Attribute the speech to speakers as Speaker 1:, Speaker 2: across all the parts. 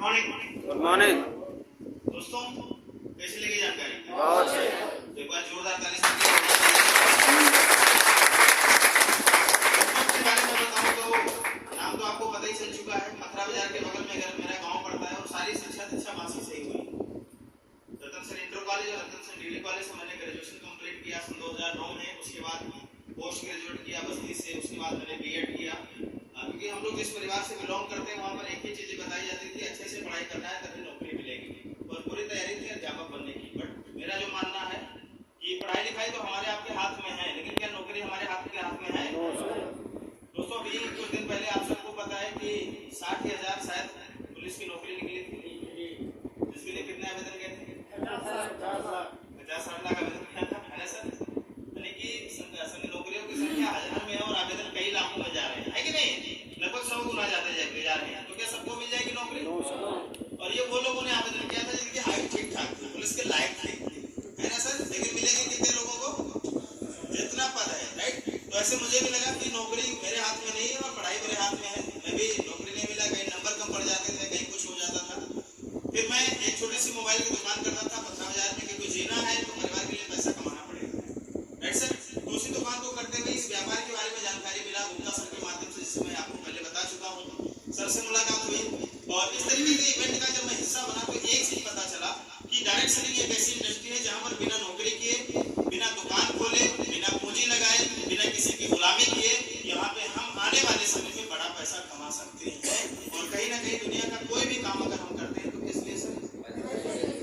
Speaker 1: Good morning
Speaker 2: दोस्तों, कैसी लगी जानकारी?
Speaker 1: बहुत सही।
Speaker 2: तो एक बार जोरदार ताली से बारे में बताऊं तो नाम तो आपको पता ही चल चुका है। मथुरा बाजार के बगल में मेरा गांव पड़ता है और सारी शिक्षा वहां से ही हुई। रतन सेन इंटर कॉलेज और रतन सेन डिग्री कॉलेज से मैंने ग्रेजुएशन कंप्लीट किया सन 2009 में। उसके बाद पोस्ट ग्रेजुएट किया बस्ती से। उसके बाद मैंने बीएड किया। क्योंकि हम लोग जिस परिवार से बिलोंग करते हैं वहाँ पर एक ही चीज बताई जाती थी, अच्छे से पढ़ाई करना है तभी नौकरी मिलेगी, और पूरी तैयारी थी अध्यापक बनने की। बट मेरा जो मानना है कि पढ़ाई लिखाई तो हमारे आपके हाथ में है, लेकिन क्या नौकरी हमारे हाथ के हाथ में है? दोस्तों, अभी कुछ दिन पहले आप सबको पता है कि 60,000 शायद पुलिस की नौकरी निकली थी, जिसके लिए कितने आवेदन गए थे? 50-60 लाख आवेदन किया था, है ना सर? यानी कि नौकरियों की संख्या हजारों में है और आवेदन कई लाखों में जा रहे हैं, है कि नहीं? लगभग 100 गुना जाते जा रहे हैं। तो क्या सबको मिल जाएगी नौकरी? और ये वो लोगों ने आवेदन किया था जिनकी हाइट ठीक ठाक थी, पुलिस के लायक थे, है ना सर? लेकिन मिलेगी कितने लोगों को? जितना पद है, राइट? तो ऐसे मुझे भी लगा कि नौकरी मेरे हाथ में नहीं है और पढ़ाई मेरे हाथ में है। मैं भी नौकरी नहीं मिला, कहीं नंबर कम पड़ जाते थे, कहीं कुछ हो जाता था। फिर मैं एक छोटी सी मोबाइल की दुकान करता था मथुरा बाजार में, क्योंकि जीना है तो परिवार के लिए पैसा कमाना पड़ेगा, राइट सर? दूसरी दुकान को करते हुए इस व्यापार के बारे में जानकारी मिला गुप्ता सर के माध्यम से, जिसे मैं आपको पहले बता चुका हूँ। सर से मुलाकात हुई और इस तरीके के इवेंट का जब मैं हिस्सा बना तो एक चीज पता चला कि डायरेक्ट सेलिंग एक ऐसी इंडस्ट्री है जहां पर बिना नौकरी किए, बिना दुकान खोले, बिना पूंजी लगाए, बिना किसी की गुलामी किए यहाँ पे हम आने वाले समय में बड़ा पैसा कमा सकते हैं। और कहीं ना कहीं दुनिया का कोई भी काम अगर हम करते हैं तो किस लिए सर?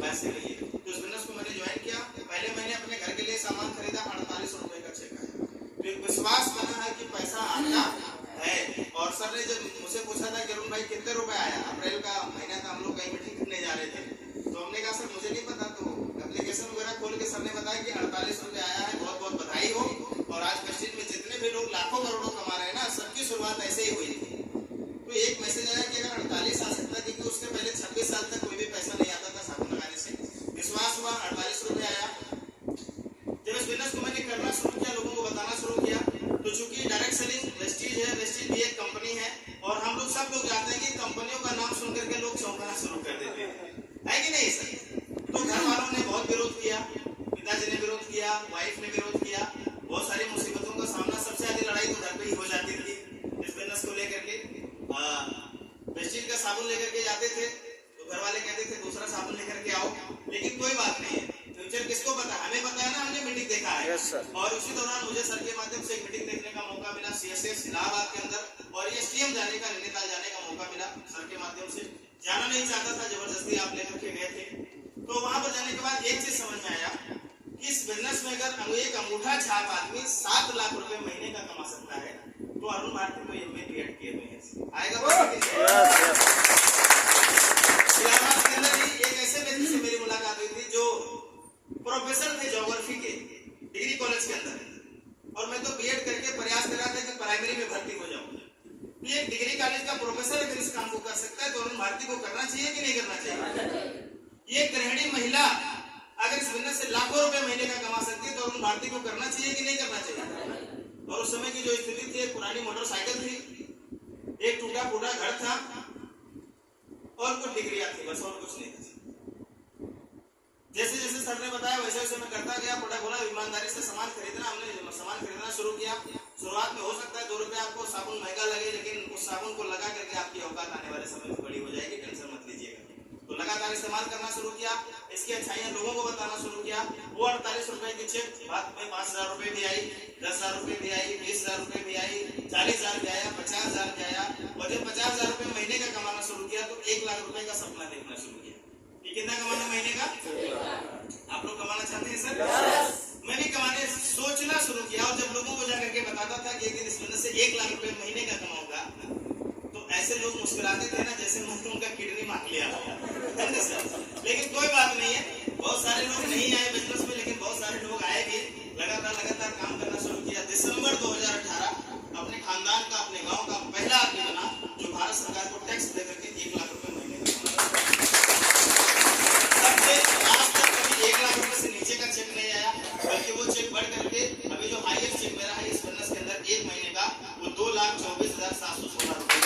Speaker 2: पैसे के लिए। तो इस बिजनेस को मैंने ज्वाइन किया। पहले मैंने अपने घर के लिए सामान खरीदा, 48 रुपए का चेक आया। फिर विश्वास बना है कि पैसा आता है। और सर ने जब मुझसे पूछा था कि अरुण भाई कितने रुपए आया, अप्रैल का महीना था, हम लोग कहीं मीटिंग करने जा रहे थे, तो हमने कहा सर मुझे नहीं पता। तो एप्लीकेशन वगैरह खोल के सर ने बताया कि 48 रुपए आया है, बहुत बहुत बधाई हो। और आज मस्जिद में जितने भी लोग लाखों करोड़ों कमा रहे हैं ना, सबकी शुरुआत ऐसे ही हुई थी। तो एक मैसेज आया कि अगर 48 आ सकता है, क्योंकि उसके पहले 26 साल तक कोई भी पैसा नहीं आता था साबुन लगाने से। विश्वास हुआ, 48 रुपए आया। जब इस बिजनेस को मैंने करना शुरू किया, लोगों को बताना शुरू किया, तो चूंकि डायरेक्ट सेलिंग वेस्टीज है, वेस्टीज भी एक कंपनी है, और हम लोग सब लोग जानते हैं कि कंपनियों का नाम सुन करके लोग चौंकाना शुरू कर देते हैं, है कि नहीं सर? तो घर वालों ने बहुत विरोध किया, पिताजी ने विरोध किया, वाइफ ने विरोध किया, बहुत सारी मुसीबतों का सामना। सबसे ज्यादा लड़ाई तो घर पे ही हो जाती थी इस बिजनेस को लेकर के। वेस्टीज का साबुन लेकर के जाते थे तो घर वाले कहते थे दूसरा साबुन लेकर के आओ, लेकिन कोई बात नहीं है, फ्यूचर किसको पता? हमें पता है ना, हमने मीटिंग देखा है।
Speaker 1: Yes, sir.
Speaker 2: और उसी दौरान मुझे सर के माध्यम से एक मीटिंग देखने का मौका मिला सीएसएस इलाहाबाद के अंदर, और ये एसटीएम जाने का, नैनीताल जाने का मौका मिला सर के माध्यम से। जाना नहीं चाहता था, जबरदस्ती आप लेकर के गए थे। तो वहां पर जाने के बाद एक चीज समझ में आया कि इस बिजनेस में अगर एक अंगूठा छाप आदमी 7 लाख रुपए महीने का कमा सकता है, तो अरुण भारती को एमए बीएड किए हुए हैं आएगा। इलाहाबाद के अंदर एक ऐसे व्यक्ति से मेरी मुलाकात हुई थी जो प्रोफेसर थे ज्योग्राफी के डिग्री कॉलेज के अंदर, और मैं तो बीएड करके प्रयास कर रहा था कि प्राइमरी में भर्ती हो जाऊं। ये डिग्री कॉलेज का प्रोफेसर अगर इस काम को कर सकता है तो अरुण भारती को करना चाहिए कि नहीं करना चाहिए? ये गृहिणी महिला अगर इस बिजनेस से लाखों रुपए महीने का कमा सकती है तो अरुण भारती को करना चाहिए कि नहीं करना चाहिए? और उस समय की जो स्थिति थी, एक पुरानी मोटरसाइकिल थी, एक टूटा फूटा घर था और कुछ डिग्रियां थी, बस और कुछ नहीं था। जैसे जैसे सर ने बताया वैसे वैसे मैं करता गया, प्रोडक्ट बोला, ईमानदारी से सामान खरीदना। हमने सामान खरीदना शुरू किया। शुरुआत में हो सकता है 2 रुपए आपको साबुन महंगा लगे, लेकिन उस साबुन को लगा करके आपकी औकात आने वाले समय में बड़ी हो जाएगी, टेंशन मत लीजिएगा। तो लगातार इस्तेमाल करना शुरू किया, इसकी अच्छाइयां लोगों को बताना शुरू किया। वो 48 रुपए की चेक बाद में 5,000 रुपए भी आई, 10,000 रुपए भी आई, 20,000 रुपए भी आई, 40,000 भी आया, 50,000 भी आया। और जब 50,000 रुपए महीने का कमाना शुरू किया तो 1 लाख रुपए का सपना देखना शुरू किया। कितना कमाना महीने का? आप लोग कमाना चाहते हैं सर? मैंने कमाने सोचना शुरू किया, और जब लोगों को जाकर के बताता था कि एक दिन इस बिजनेस से 1 लाख रुपए महीने का कमाऊंगा, तो ऐसे लोग मुस्कुराते थे ना जैसे मुझे उनका किडनी मांग लिया। लेकिन कोई बात नहीं है, बहुत सारे लोग नहीं आए बिजनेस में, लेकिन बहुत सारे लोग आए भी। लगातार काम करना शुरू किया। दिसंबर 2018 अपने खानदान का, अपने गाँव का पहला आदमी बना जो भारत सरकार को टैक्स देकर के 1 लाख रुपए महीने का कमा। आज तक कभी 1 लाख रुपए से नीचे का चेक नहीं आया, बल्कि वो चेक बढ़ करके अभी जो हाईएस्ट चेक मेरा है इस बिजनेस के अंदर 1 महीने का, वो 2,24,716 रुपए।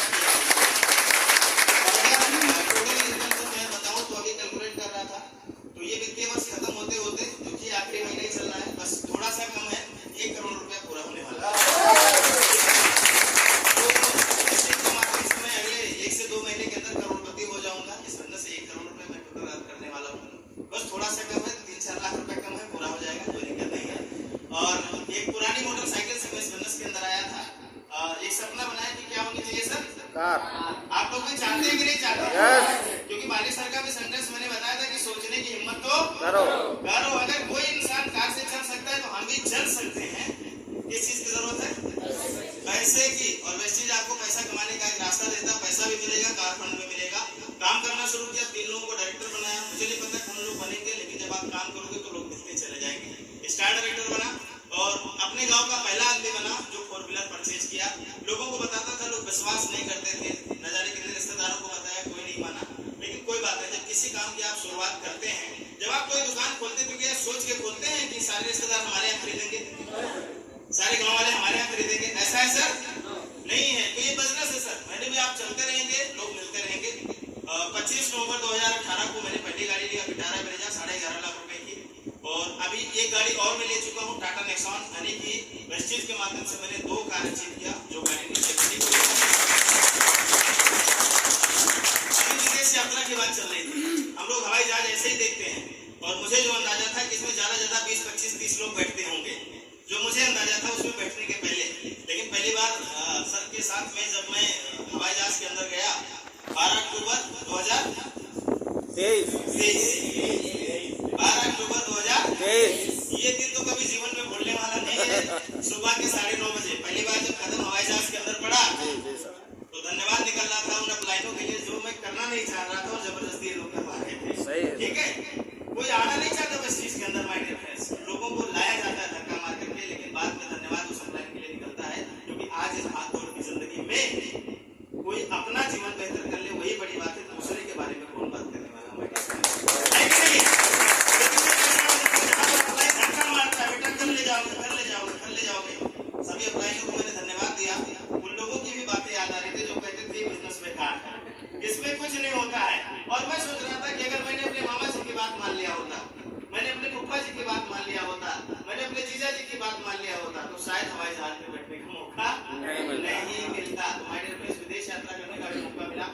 Speaker 1: कार।
Speaker 2: आप लोग भी चाहते हैं कि नहीं चाहते?
Speaker 1: यस।
Speaker 2: क्योंकि बाली सर का भी सेंटेंस मैंने बताया था कि सोचने की हिम्मत तो
Speaker 1: करो।
Speaker 2: करो। अगर कोई इंसान कार से चल सकता है तो हम भी चल सकते हैं। किस चीज की जरूरत है? पैसे की। और वेस्टेज आपको पैसा कमाने का एक रास्ता देता है। पैसा भी मिलेगा, कार फंड में मिलेगा। काम करना शुरू किया, 3 लोगों को डायरेक्टर बनाया। मुझे नहीं पता कौन लोग बनेंगे, लेकिन जब आप काम करोगे तो लोग मिलते चले जाएंगे। स्टार डायरेक्टर बना और अपने गांव का पहला आदमी बना जो 4 व्हीलर परचेज किया। लोगों को बताता था, लोग विश्वास नहीं करते थे। न जाने कितने रिश्तेदारों को बताया, कोई नहीं माना। लेकिन कोई बात नहीं, जब किसी काम की आप शुरुआत करते हैं, जब आप कोई दुकान खोलते तो क्या सोच के खोलते हैं कि सारे रिश्तेदार हमारे यहाँ खरीदेंगे, सारे गाँव वाले हमारे यहाँ खरीदेंगे? ऐसा है सर? नहीं है। तो ये बिजनेस है सर। मैंने भी आप चलते रहेंगे, लोग मिलते रहेंगे। 25 नवंबर 2018 को मैंने पहली गाड़ी लिया, विटारा ब्रेजा, 11.5 लाख रुपए की। और अभी एक गाड़ी और मैं ले चुका हूँ, टाटा नेक्सॉन, यानी कि वेस्टेज के माध्यम से मैंने 2 कार अचीव किया, जो गाड़ी नीचे खड़ी हुई है। अभी विदेश यात्रा की बात चल रही थी। हम लोग हवाई जहाज ऐसे ही देखते हैं और मुझे जो अंदाजा था कि इसमें ज्यादा 20, 25, 30 लोग बैठते होंगे, जो मुझे अंदाजा था उसमें बैठने के पहले। लेकिन पहली बार सर के साथ में जब मैं हवाई जहाज के अंदर गया 12 अक्टूबर 2023, 12 अक्टूबर 2023, ये दिन तो कभी जीवन में भूलने वाला नहीं है। सुबह के 9:30 बजे पहली बार जब कदम हवाई जहाज के अंदर पड़ा तो धन्यवाद निकल रहा था उन अपलाइनों के लिए, जो मैं करना नहीं चाह रहा था और जबरदस्ती ये लोग करवा रहे थे।
Speaker 1: सही है।
Speaker 2: ठीक है, कोई आना नहीं चाहता बस चीज के अंदर। माय डियर फ्रेंड्स, लोगों को लाया जाता है धक्का मार करके, लेकिन बाद में धन्यवाद उस अपलाइन के लिए निकलता है। क्योंकि आज इस भागदौड़ की जिंदगी में कोई अपना जीवन बेहतर कर ले, वही बड़ी बात है। दूसरे के बारे में कौन बात करने वाला? माय डियर फ्रेंड्स, धक्का मारता है, बेटा कर ले जाओगे, कर ले जाओगे, कर ले जाओगे। सभी अपलाइनों को मैंने धन्यवाद दिया। उन लोगों की भी बातें याद आ रही थी जो कहते थे बिजनेस बेकार है, इसमें कुछ नहीं होता है। और मैं सोच रहा था कि अगर मैंने अपने मामा जी की बात मान लिया होता, मैंने अपने फूफा जी की बात मान लिया होता, मैंने अपने जीजा जी की बात मान लिया होता, तो शायद हवाई जहाज में बैठने का मौका नहीं मिलता। हमारे विदेश यात्रा करने का भी मौका मिला।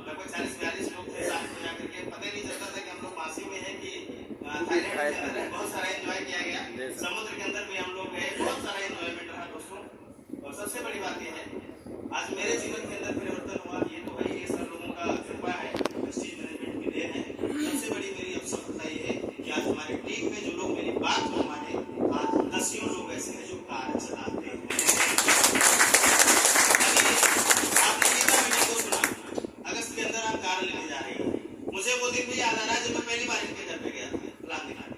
Speaker 2: लगभग 40-42 लोग थे साथ में जाकर के। पता ही नहीं चलता था कि हम लोग मासी में हैं कि थाईलैंड के अंदर। बहुत सारा एंजॉय किया गया, समुद्र के अंदर भी हम लोग गए, बहुत सारा एंजॉयमेंट रहा दोस्तों। और सबसे बड़ी बात यह है, आज मेरे जीवन के अंदर परिवर्तन हुआ। ये तो भाई ये सब लोगों का कृपा है, वेस्टेज मैनेजमेंट की देन है। सबसे बड़ी मेरी अब सफलता ये है कि आज हमारे टीम में जो लोग मेरी बात को माने, आज 10 लोग ऐसे हैं जो कार चलाते हैं। आपने ये बात मीटिंग को सुना, अगस्त के अंदर आप कार लेने जा रहे हैं। मुझे वो दिन भी याद आ रहा है जब मैं पहली बार इनके घर पे गया था प्लान दिखाने।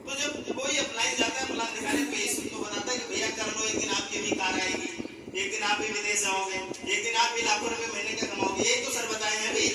Speaker 2: तो जब कोई अप्लाई जाता है प्लान दिखाने को, यही तो बताता है कि भैया कर लो, एक दिन आपकी भी कार आएगी, एक दिन आप भी विदेश जाओगे, एक दिन आप भी लाखों रुपए महीने का कमाओगे। यही तो सर बताए हैं अभी।